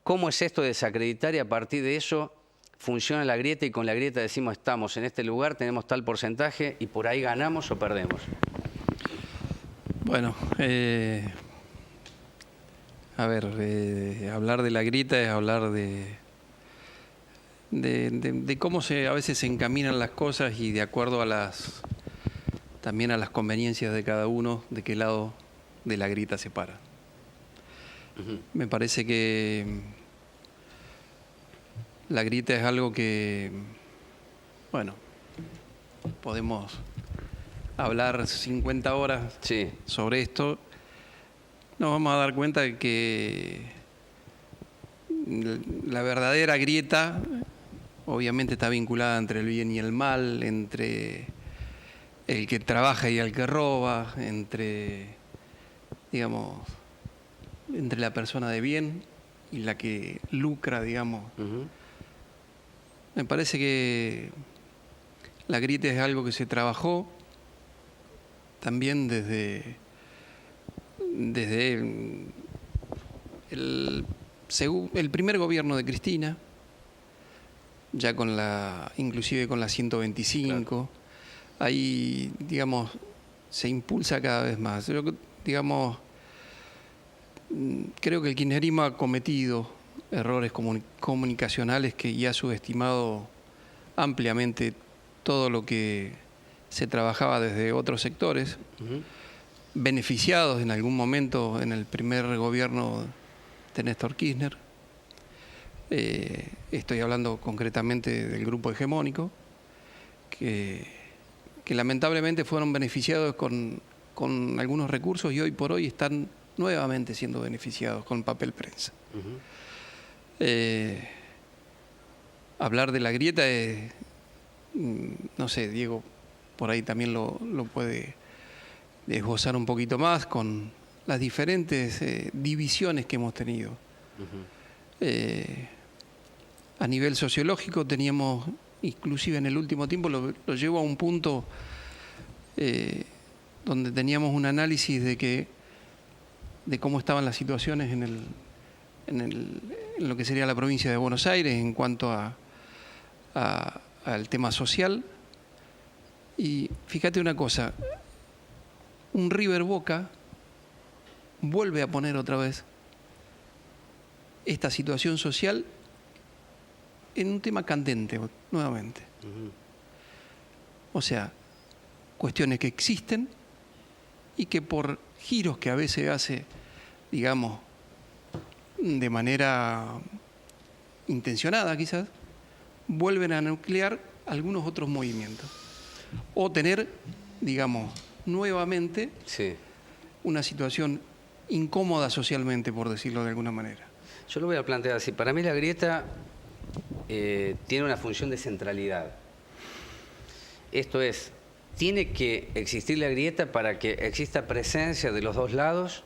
¿Cómo es esto de desacreditar y a partir de eso funciona la grieta y con la grieta decimos estamos en este lugar, tenemos tal porcentaje y por ahí ganamos o perdemos? Bueno, a ver, hablar de la grieta es hablar de cómo a veces se encaminan las cosas y de acuerdo a también a las conveniencias de cada uno, de qué lado de la grieta se para. Me parece que la grieta es algo que, bueno, podemos hablar 50 horas sobre esto. Nos vamos a dar cuenta de que la verdadera grieta obviamente está vinculada entre el bien y el mal, entre el que trabaja y el que roba, entre, digamos, entre la persona de bien y la que lucra, digamos. Me parece que la grieta es algo que se trabajó también desde el primer gobierno de Cristina, ya inclusive con la 125, claro. Ahí, digamos, se impulsa cada vez más. Yo, digamos, creo que el kirchnerismo ha cometido errores comunicacionales que ya ha subestimado ampliamente todo lo que se trabajaba desde otros sectores, beneficiados en algún momento en el primer gobierno de Néstor Kirchner. Estoy hablando concretamente del grupo hegemónico, que lamentablemente fueron beneficiados con algunos recursos y hoy por hoy están nuevamente siendo beneficiados con papel prensa. Hablar de la grieta es, no sé, Diego por ahí también lo puede esbozar un poquito más con las diferentes divisiones que hemos tenido. A nivel sociológico teníamos, inclusive en el último tiempo, lo llevo a un punto donde teníamos un análisis de cómo estaban las situaciones en lo que sería la provincia de Buenos Aires en cuanto al tema social. Y fíjate una cosa, un River Boca vuelve a poner otra vez esta situación social en un tema candente nuevamente. O sea, cuestiones que existen y que por giros que a veces hace, digamos, de manera intencionada quizás, vuelven a nuclear algunos otros movimientos. O tener, digamos, nuevamente una situación incómoda socialmente, por decirlo de alguna manera. Yo lo voy a plantear así. Para mí la grieta tiene una función de centralidad. Esto es, tiene que existir la grieta para que exista presencia de los dos lados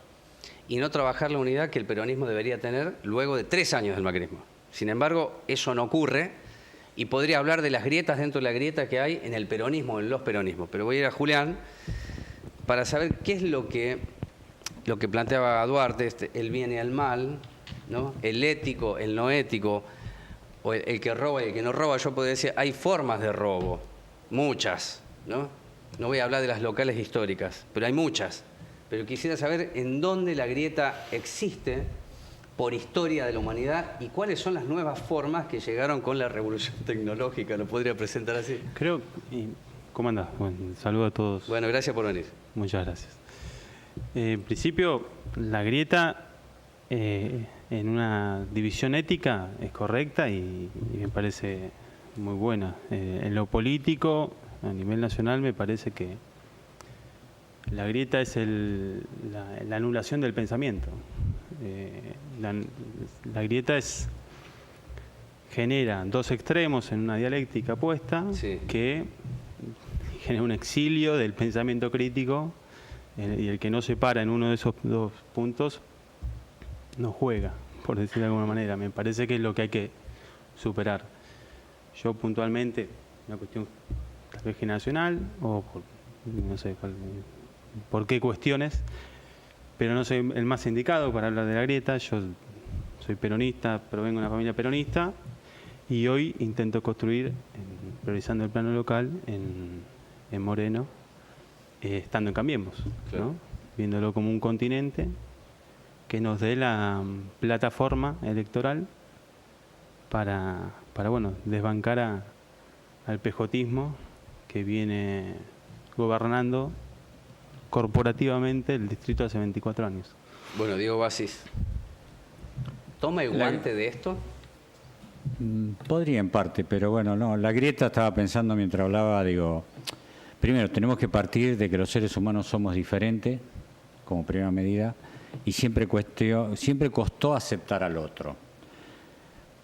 y no trabajar la unidad que el peronismo debería tener luego de 3 años del macrismo. Sin embargo, eso no ocurre y podría hablar de las grietas dentro de la grieta que hay en el peronismo, en los peronismos. Pero voy a ir a Julián para saber qué es lo que planteaba Duarte, el bien y el mal, ¿no? El ético, el no ético, o el que roba y el que no roba. Yo podría decir, hay formas de robo, muchas, ¿no? No voy a hablar de las locales históricas, pero hay muchas. Pero quisiera saber en dónde la grieta existe por historia de la humanidad y cuáles son las nuevas formas que llegaron con la revolución tecnológica. ¿Lo podría presentar así? Creo... ¿Cómo andás? Bueno, saludo a todos. Bueno, gracias por venir. Muchas gracias. En principio, la grieta en una división ética es correcta y me parece muy buena. En lo político, a nivel nacional, me parece que la grieta es la anulación del pensamiento. La grieta genera dos extremos en una dialéctica opuesta que genera un exilio del pensamiento crítico y el que no se para en uno de esos dos puntos no juega, por decirlo de alguna manera. Me parece que es lo que hay que superar. Yo puntualmente, una cuestión tal vez generacional o no sé por qué cuestiones, pero no soy el más indicado para hablar de la grieta. Yo soy peronista, provengo de una familia peronista, y hoy intento construir, priorizando el plano local, en Moreno, estando en Cambiemos, claro, ¿no? Viéndolo como un continente que nos dé la plataforma electoral para bueno, desbancar al pejotismo que viene gobernando corporativamente el distrito hace 24 años. Bueno, Diego Bassis, ¿toma el guante de esto? Podría en parte, pero bueno, no. La grieta, estaba pensando mientras hablaba, digo, primero tenemos que partir de que los seres humanos somos diferentes, como primera medida, y siempre costó aceptar al otro.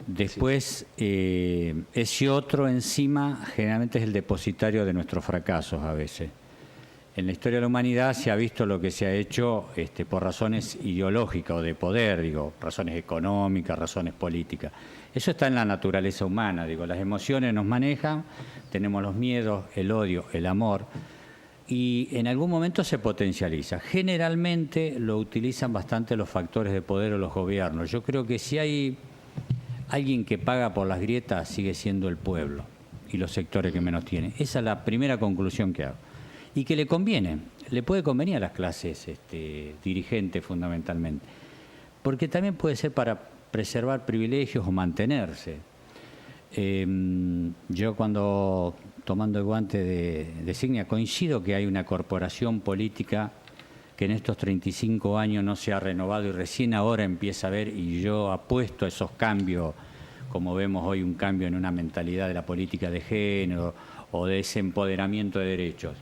Después, ese otro encima generalmente es el depositario de nuestros fracasos a veces. En la historia de la humanidad se ha visto lo que se ha hecho por razones ideológicas o de poder, digo, razones económicas, razones políticas. Eso está en la naturaleza humana, digo, las emociones nos manejan, tenemos los miedos, el odio, el amor, y en algún momento se potencializa. Generalmente lo utilizan bastante los factores de poder o los gobiernos. Yo creo que si hay alguien que paga por las grietas, sigue siendo el pueblo y los sectores que menos tienen. Esa es la primera conclusión que hago. Y que le conviene, le puede convenir a las clases dirigentes fundamentalmente, porque también puede ser para preservar privilegios o mantenerse. Yo cuando, tomando el guante de Signia, coincido que hay una corporación política que en estos 35 años no se ha renovado y recién ahora empieza a ver, y yo apuesto a esos cambios, como vemos hoy un cambio en una mentalidad de la política de género o de ese empoderamiento de derechos,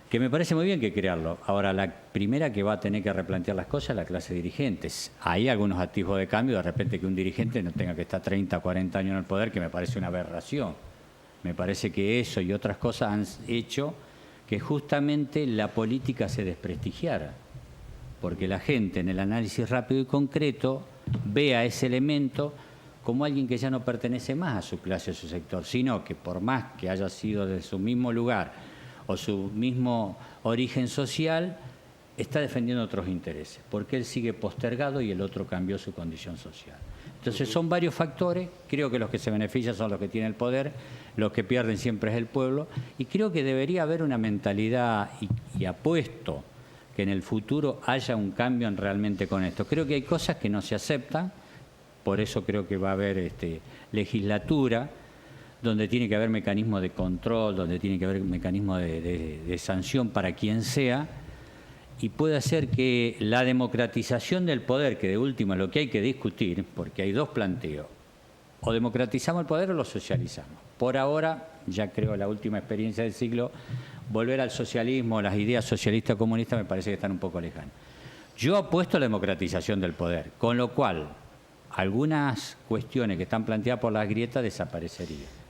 que me parece muy bien que crearlo. Ahora, la primera que va a tener que replantear las cosas es la clase dirigente. Hay algunos atisbos de cambio, de repente que un dirigente no tenga que estar 30, 40 años en el poder, que me parece una aberración. Me parece que eso y otras cosas han hecho que justamente la política se desprestigiara, porque la gente en el análisis rápido y concreto ve a ese elemento como alguien que ya no pertenece más a su clase, a su sector, sino que por más que haya sido de su mismo lugar o su mismo origen social, está defendiendo otros intereses, porque él sigue postergado y el otro cambió su condición social. Entonces son varios factores, creo que los que se benefician son los que tienen el poder, los que pierden siempre es el pueblo, y creo que debería haber una mentalidad, y apuesto que en el futuro haya un cambio realmente con esto. Creo que hay cosas que no se aceptan, por eso creo que va a haber legislatura, donde tiene que haber mecanismos de control, donde tiene que haber mecanismos de sanción para quien sea, y puede hacer que la democratización del poder, que de última es lo que hay que discutir, porque hay dos planteos, o democratizamos el poder o lo socializamos. Por ahora, ya creo la última experiencia del siglo, volver al socialismo, las ideas socialistas comunistas me parece que están un poco lejanas. Yo apuesto a la democratización del poder, con lo cual algunas cuestiones que están planteadas por las grietas desaparecerían.